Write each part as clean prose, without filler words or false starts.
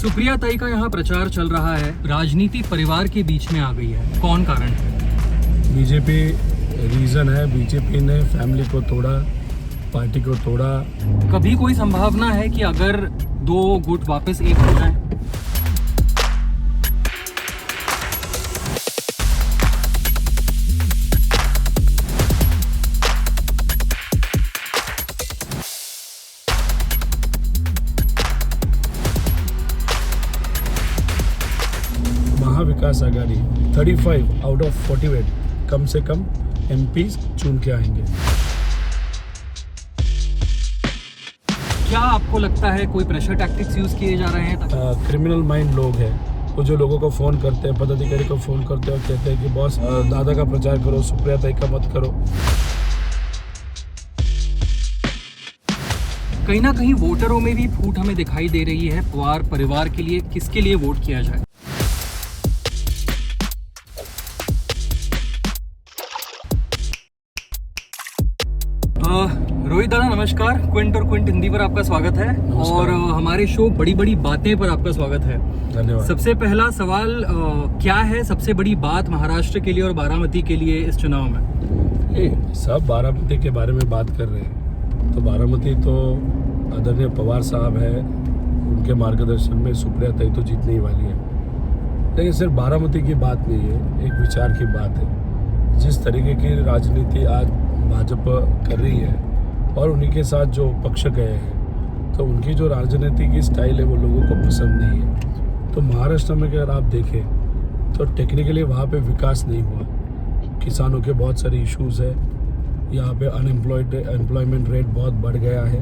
सुप्रिया ताई का यहाँ प्रचार चल रहा है, राजनीति परिवार के बीच में आ गई है, कौन कारण है? बीजेपी रीजन है। बीजेपी ने फैमिली को तोड़ा, पार्टी को तोड़ा। कभी कोई संभावना है कि अगर दो गुट वापस एक हो जाए? महाविकास आघाड़ी 35 आउट ऑफ 48 कम से कम एमपीज चुन के आएंगे। क्या आपको लगता है कोई प्रेशर टैक्टिक्स यूज किए जा रहे हैं? क्रिमिनल माइंड लोग हैं वो जो लोगों को फ़ोन करते हैं, पदाधिकारी को फ़ोन करते हैं और कहते हैं कि बॉस दादा का प्रचार करो, सुप्रिया ताई का मत करो। कहीं ना कहीं वोटरों में भी फूट हमें दिखाई दे रही है। पवार परिवार के लिए किसके लिए वोट किया जाए? रोहित दादा नमस्कार, क्विंट और क्विंट हिंदी पर आपका स्वागत है और हमारे शो बड़ी बड़ी बातें पर आपका स्वागत है। धन्यवाद। सबसे पहला सवाल, क्या है सबसे बड़ी बात महाराष्ट्र के लिए और बारामती के लिए इस चुनाव में? सब बारामती के बारे में बात कर रहे हैं, तो बारामती तो आदरणीय पवार साहब है, उनके मार्गदर्शन में सुप्रिया ताई तो जीतने ही वाली है। लेकिन सिर्फ बारामती की बात नहीं है, एक विचार की बात है। जिस तरीके की राजनीति आज भाजपा कर रही है और उन्हीं के साथ जो पक्ष गए हैं, तो उनकी जो राजनीति की स्टाइल है वो लोगों को पसंद नहीं है। तो महाराष्ट्र में अगर आप देखें तो टेक्निकली वहाँ पे विकास नहीं हुआ। किसानों के बहुत सारे इश्यूज है, यहाँ पे अनएम्प्लॉयमेंट रेट बहुत बढ़ गया है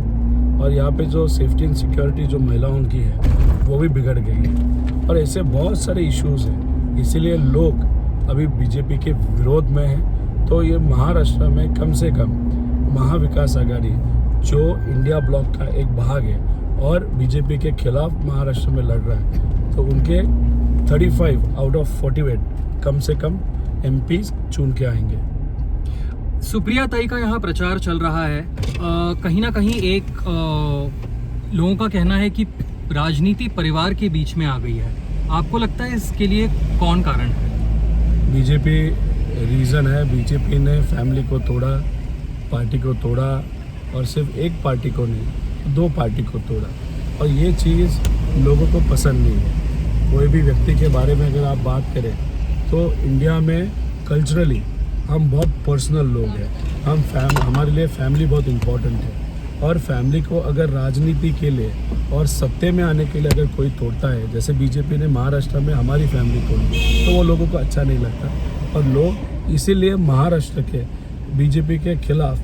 और यहाँ पे जो सेफ्टी एंड सिक्योरिटी जो महिलाओं की है वो भी बिगड़ गई है और ऐसे बहुत सारे इश्यूज हैं। इसीलिए लोग अभी बीजेपी के विरोध में हैं। तो ये महाराष्ट्र में कम से कम महाविकास आघाड़ी जो इंडिया ब्लॉक का एक भाग है और बीजेपी के खिलाफ महाराष्ट्र में लड़ रहा है, तो उनके 35 आउट ऑफ 48 कम से कम एमपीज चुन के आएंगे। सुप्रिया ताई का यहाँ प्रचार चल रहा है, कहीं ना कहीं एक लोगों का कहना है कि राजनीति परिवार के बीच में आ गई है। आपको लगता है इसके लिए कौन कारण है? बीजेपी रीज़न है। बीजेपी ने फैमिली को तोड़ा, पार्टी को तोड़ा और सिर्फ एक पार्टी को नहीं, दो पार्टी को तोड़ा और ये चीज़ लोगों को पसंद नहीं है। कोई भी व्यक्ति के बारे में अगर आप बात करें तो इंडिया में कल्चरली हम बहुत पर्सनल लोग हैं। हमारे लिए फैमिली बहुत इम्पोर्टेंट है और फैमिली को अगर राजनीति के लिए और सत्ते में आने के लिए अगर कोई तोड़ता है, जैसे बीजेपी ने महाराष्ट्र में हमारी फैमिली तोड़ी, तो वो लोगों को अच्छा नहीं लगता और लोग इसीलिए महाराष्ट्र के बीजेपी के खिलाफ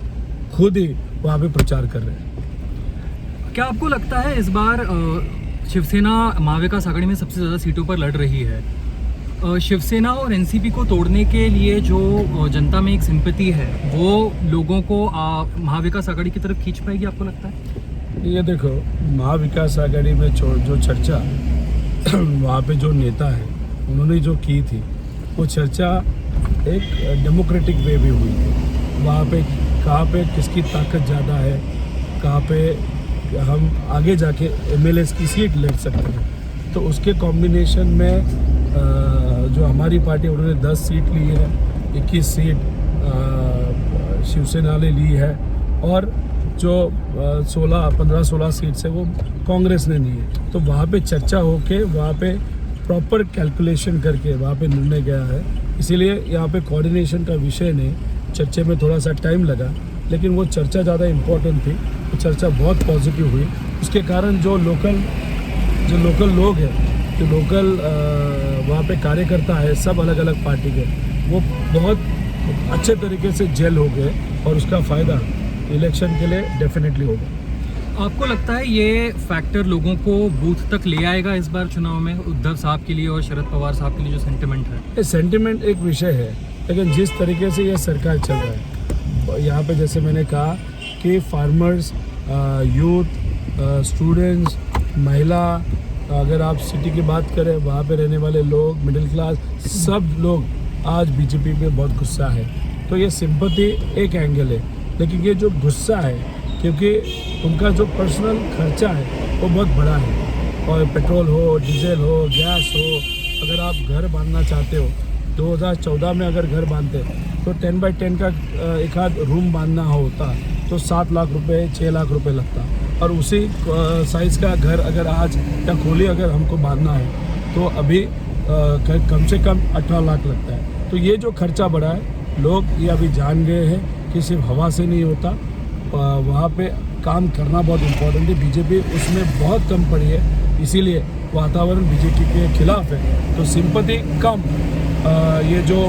खुद ही वहाँ पे प्रचार कर रहे हैं। क्या आपको लगता है इस बार शिवसेना महाविकास आघाड़ी में सबसे ज़्यादा सीटों पर लड़ रही है? शिवसेना और एनसीपी को तोड़ने के लिए जो जनता में एक सिंपैथी है वो लोगों को महाविकास आघाड़ी की तरफ खींच पाएगी, आपको लगता है? ये देखो, महाविकास आघाड़ी में जो चर्चा वहाँ पे जो नेता है उन्होंने जो की थी, वो चर्चा एक डेमोक्रेटिक वे भी हुई थी। वहाँ पे कहाँ पे किसकी ताकत ज़्यादा है, कहाँ पे हम आगे जाके एमएलए की सीट ले सकते हैं, तो उसके कॉम्बिनेशन में जो हमारी पार्टी उन्होंने 10 सीट ली है, 21 सीट शिवसेना ने ली है और जो 15-16 सीट से वो कांग्रेस ने ली है। तो वहाँ पे चर्चा होके वहाँ पे प्रॉपर कैलकुलेशन करके वहाँ पे निर्णय गया है। इसीलिए यहाँ पे कोऑर्डिनेशन का विषय नहीं, चर्चे में थोड़ा सा टाइम लगा, लेकिन वो चर्चा ज़्यादा इम्पोर्टेंट थी। वो चर्चा बहुत पॉजिटिव हुई। उसके कारण जो लोकल लोग हैं, जो लोकल वहाँ पे कार्यकर्ता है, सब अलग अलग पार्टी के, वो बहुत अच्छे तरीके से जेल हो गए और उसका फ़ायदा इलेक्शन के लिए डेफिनेटली होगा। आपको लगता है ये फैक्टर लोगों को बूथ तक ले आएगा इस बार चुनाव में, उद्धव साहब के लिए और शरद पवार साहब के लिए जो सेंटिमेंट है? ये सेंटिमेंट एक विषय है, लेकिन जिस तरीके से ये सरकार चल रहा है यहाँ पे, जैसे मैंने कहा कि फार्मर्स, यूथ, स्टूडेंट्स, महिला, अगर आप सिटी की बात करें वहाँ पे रहने वाले लोग, मिडिल क्लास, सब लोग आज बीजेपी पे बहुत गुस्सा है। तो ये सिंपैथी एक एंगल है, लेकिन ये जो गुस्सा है क्योंकि उनका जो पर्सनल खर्चा है वो बहुत बड़ा है और पेट्रोल हो, डीजल हो, गैस हो, अगर आप घर बांधना चाहते हो, 2014 में अगर घर बांधते तो 10x10 का एक आध रूम बांधना होता तो 7 लाख रुपए 6 लाख रुपए लगता, और उसी साइज़ का घर अगर आज या खोली अगर हमको बांधना है तो अभी कम से कम 18 लाख लगता है। तो ये जो खर्चा बढ़ा है, लोग ये अभी जान गए हैं कि सिर्फ हवा से नहीं होता, वहाँ पे काम करना बहुत इम्पोर्टेंट है। बीजेपी उसमें बहुत कम पड़ी है, इसीलिए वातावरण बीजेपी के खिलाफ है। तो सिंपैथी कम, ये जो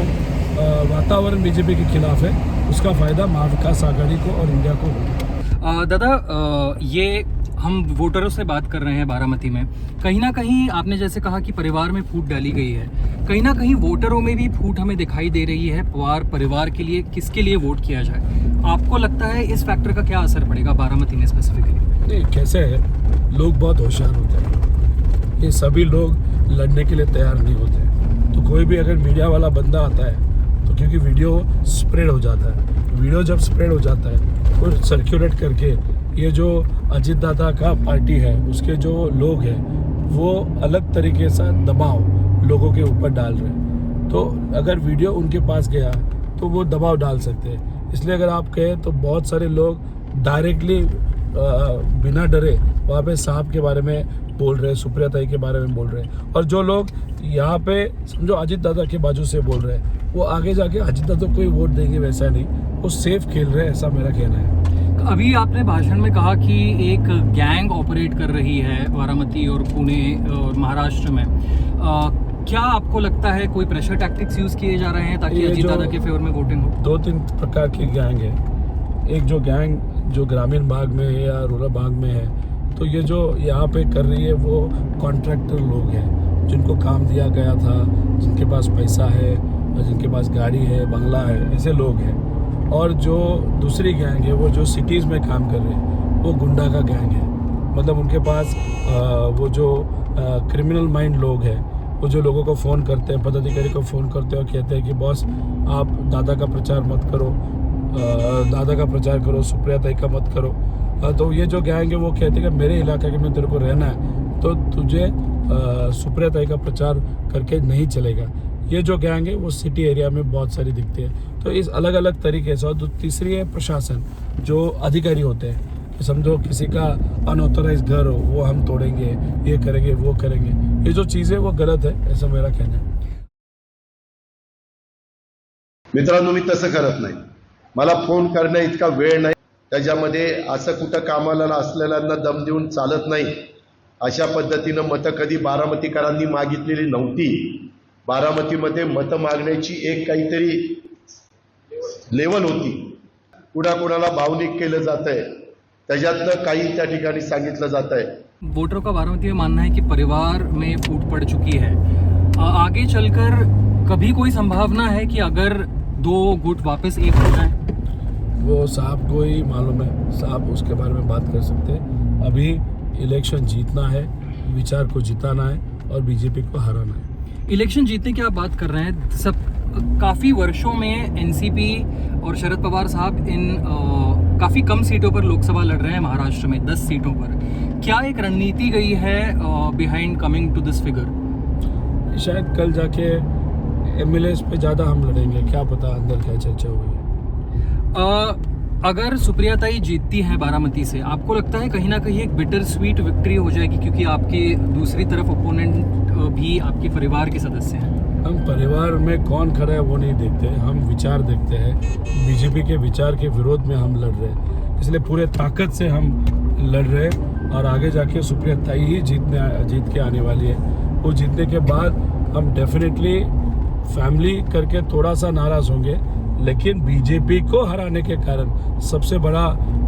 वातावरण बीजेपी के खिलाफ है उसका फ़ायदा महाविकास आघाड़ी को और इंडिया को होगा। दादा, ये हम वोटरों से बात कर रहे हैं बारामती में, कहीं ना कहीं आपने जैसे कहा कि परिवार में फूट डाली गई है, कहीं ना कहीं वोटरों में भी फूट हमें दिखाई दे रही है। परिवार के लिए किसके लिए वोट किया जाए, आपको लगता है इस फैक्टर का क्या असर पड़ेगा बारामती में स्पेसिफिकली? नहीं, कैसे है, लोग बहुत होशियार होते हैं, ये सभी लोग लड़ने के लिए तैयार नहीं होते। तो कोई भी अगर मीडिया वाला बंदा आता है तो क्योंकि वीडियो स्प्रेड हो जाता है, वीडियो जब स्प्रेड हो जाता है तो सर्कुलेट करके ये जो अजीत दादा का पार्टी है उसके जो लोग हैं वो अलग तरीके से दबाव लोगों के ऊपर डाल रहे हैं। तो अगर वीडियो उनके पास गया तो वो दबाव डाल सकते हैं। इसलिए अगर आप कहें तो बहुत सारे लोग डायरेक्टली बिना डरे वहाँ पे साहब के बारे में बोल रहे हैं, सुप्रिया ताई के बारे में बोल रहे हैं, और जो लोग यहाँ पे समझो अजीत दादा के बाजू से बोल रहे हैं वो आगे जाके अजीत दादा को ही वोट देंगे, वैसा नहीं, वो सेफ खेल रहे हैं, ऐसा मेरा कहना है। अभी आपने भाषण में कहा कि एक गैंग ऑपरेट कर रही है बारामती और पुणे और महाराष्ट्र में, क्या आपको लगता है कोई प्रेशर टैक्टिक्स यूज किए जा रहे हैं ताकि अजीत दादा के फेवर में वोटिंग हो? 2-3 प्रकार की गैंग है। एक जो गैंग जो ग्रामीण भाग में है या रूरल भाग में है, तो ये जो यहाँ पे कर रही है वो कॉन्ट्रैक्टर लोग हैं जिनको काम दिया गया था, जिनके पास पैसा है और जिनके पास गाड़ी है, बंगला है, ऐसे लोग हैं। और जो दूसरी गैंग है वो जो सिटीज़ में काम कर रहे हैं वो गुंडा का गैंग है। मतलब उनके पास वो जो क्रिमिनल माइंड लोग हैं, वो जो लोगों को फ़ोन करते हैं, पदाधिकारी को फ़ोन करते हैं और कहते हैं कि बॉस आप दादा का प्रचार मत करो, दादा का प्रचार करो, सुप्रिया ताई का मत करो। तो ये जो गैंग है वो कहते हैं कि मेरे इलाके में तेरे को रहना है तो तुझे सुप्रिया ताई का प्रचार करके नहीं चलेगा। ये जो गैंग है वो सिटी एरिया में बहुत सारी दिखती है। तो इस अलग अलग तरीके से। और तीसरी है प्रशासन, जो अधिकारी होते हैं, समझो किसी का अनऑथोराइज घर हो वो हम तोड़ेंगे, ये करेंगे, वो करेंगे, ये जो चीज़ें वो गलत है, ऐसा मेरा कहना है। मित्रांनो, मी तसं करत नाही, मला फोन करण्या इतका वेळ नाही, त्याच्यामध्ये असं कुठं कामाला असलेल्यांना दम देऊन चालत नाही। अशा पद्धतीनं मतं कधी बारामतीकरांनी मागितलेली नव्हती। बारामतीमध्ये मतं मागण्याची एक काहीतरी लेवल होती, कुणाकुणाला भावनिक केलं जात आहे, त्याच्यातलं काही त्या ठिकाणी सांगितलं जात आहे। वोटरों का बारामती में मानना है कि परिवार में फूट पड़ चुकी है। आगे चलकर कभी कोई संभावना है कि अगर दो गुट वापस एक हो जाए? वो साहब को ही मालूम है, साहब उसके बारे में बात कर सकते हैं। अभी इलेक्शन जीतना है, विचार को जिताना है और बीजेपी को हराना है। इलेक्शन जीतने की आप बात कर रहे हैं, सब काफ़ी वर्षों में एनसीपी और शरद पवार साहब इन काफ़ी कम सीटों पर लोकसभा लड़ रहे हैं महाराष्ट्र में, 10 सीटों पर। क्या एक रणनीति गई है behind coming to this figure? शायद कल जाके एमएलएस पे ज़्यादा हम लड़ेंगे, क्या पता अंदर क्या चर्चा हुई है। अगर सुप्रिया ताई जीतती है बारामती से, आपको लगता है कहीं ना कहीं एक बिटर स्वीट विक्ट्री हो जाएगी, क्योंकि आपके दूसरी तरफ ओपोनेंट भी आपके परिवार के सदस्य हैं? हम परिवार में कौन खड़ा है वो नहीं देखते, हम विचार देखते हैं। बीजेपी के विचार के विरोध में हम लड़ रहे हैं, इसलिए पूरे ताकत से हम लड़ रहे हैं। और आगे जाके सुप्रिया ताई ही जीत के आने वाली है। वो जीतने के बाद हम डेफिनेटली फैमिली करके थोड़ा सा नाराज़ होंगे, लेकिन बीजेपी को हराने के कारण सबसे बड़ा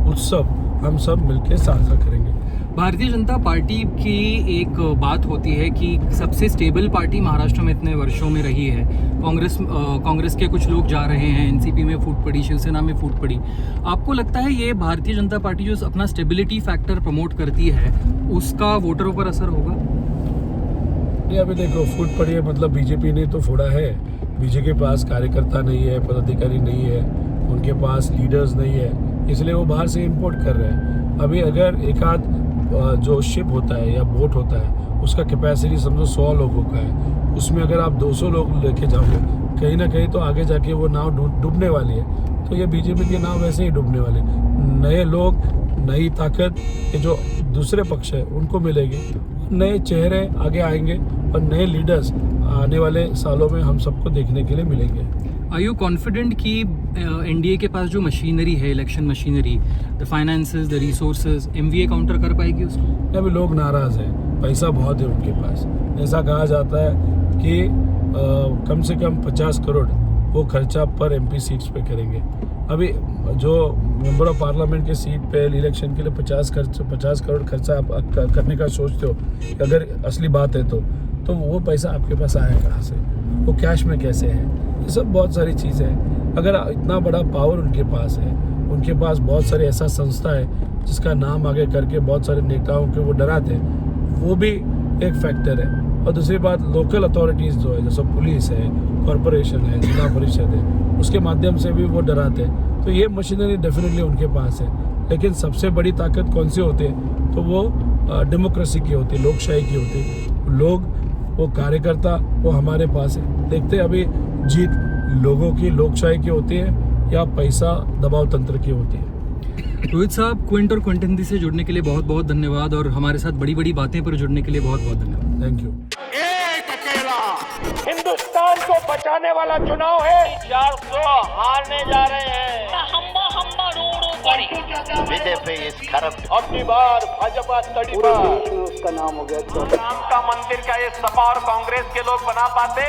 उत्सव हम सब मिलकर साझा करेंगे। भारतीय जनता पार्टी की एक बात होती है कि सबसे स्टेबल पार्टी महाराष्ट्र में इतने वर्षों में रही है। कांग्रेस के कुछ लोग जा रहे हैं, एनसीपी में फूट पड़ी, शिवसेना में फूट पड़ी। आपको लगता है ये भारतीय जनता पार्टी जो अपना स्टेबिलिटी फैक्टर प्रमोट करती है उसका वोटरों पर असर होगा? ये अभी देखो, फूट पड़ी है मतलब बीजेपी ने तो फोड़ा है। बीजेपी के पास कार्यकर्ता नहीं है, पदाधिकारी नहीं है, उनके पास लीडर्स नहीं है, इसलिए वो बाहर से इंपोर्ट कर रहे हैं। अभी अगर एक आध जो शिप होता है या बोट होता है उसका कैपेसिटी समझो 100 लोगों का है, उसमें अगर आप 200 लोग लेके जाओगे कहीं ना कहीं तो आगे जाके वो नाव डूबने वाली है। तो ये बीजेपी की नाव वैसे ही डूबने वाली। नए लोग, नई ताकत, ये जो दूसरे पक्ष है उनको मिलेगी, नए चेहरे आगे आएंगे और नए लीडर्स आने वाले सालों में हम सबको देखने के लिए मिलेंगे। आर यू कॉन्फिडेंट कि एनडीए के पास जो मशीनरी है, election machinery, the finances, the resources, MVA counter कर पाएगी उसको? अभी लोग नाराज हैं, पैसा बहुत है उनके पास। ऐसा कहा जाता है कि कम से कम 50 करोड़ वो खर्चा पर एमपी सीट्स पे करेंगे। अभी जो मेंबर ऑफ पार्लियामेंट के सीट पे इलेक्शन के लिए 50 करोड़ खर्चा आप करने का सोचते हो, अगर असली बात है तो वो पैसा आपके पास आया कहाँ से, वो कैश में कैसे है, ये सब बहुत सारी चीज़ें हैं। अगर इतना बड़ा पावर उनके पास है, उनके पास बहुत सारे ऐसा संस्था है जिसका नाम आगे करके बहुत सारे नेताओं के वो डराते हैं, वो भी एक फैक्टर है। और दूसरी बात, लोकल अथॉरिटीज़ जो है, जैसे पुलिस है, कॉरपोरेशन है, जिला परिषद है, उसके माध्यम से भी वो डराते हैं। तो ये मशीनरी डेफिनेटली उनके पास है। लेकिन सबसे बड़ी ताकत कौन सी होती है, तो वो डेमोक्रेसी की होती है, लोकशाही की होती है। लोग, वो कार्यकर्ता, वो हमारे पास है। देखते हैं अभी जीत लोगों की, लोकशाही की होती है या पैसा दबाव तंत्र की होती है। रोहित साहब, क्विंट और क्विंट हिंदी से जुड़ने के लिए बहुत बहुत धन्यवाद, और हमारे साथ बड़ी बड़ी बातें पर जुड़ने के लिए बहुत बहुत धन्यवाद। Thank you. एक अकेला हिंदुस्तान को बचाने वाला चुनाव है। 400 हारने जा रहे हैं। हम्बा हम्बा रो पड़ी। BJP is corrupt. अगली बार भाजपा तड़ीपार। उसका नाम हो गया राम का मंदिर का ये सपा और कांग्रेस के लोग बना पाते।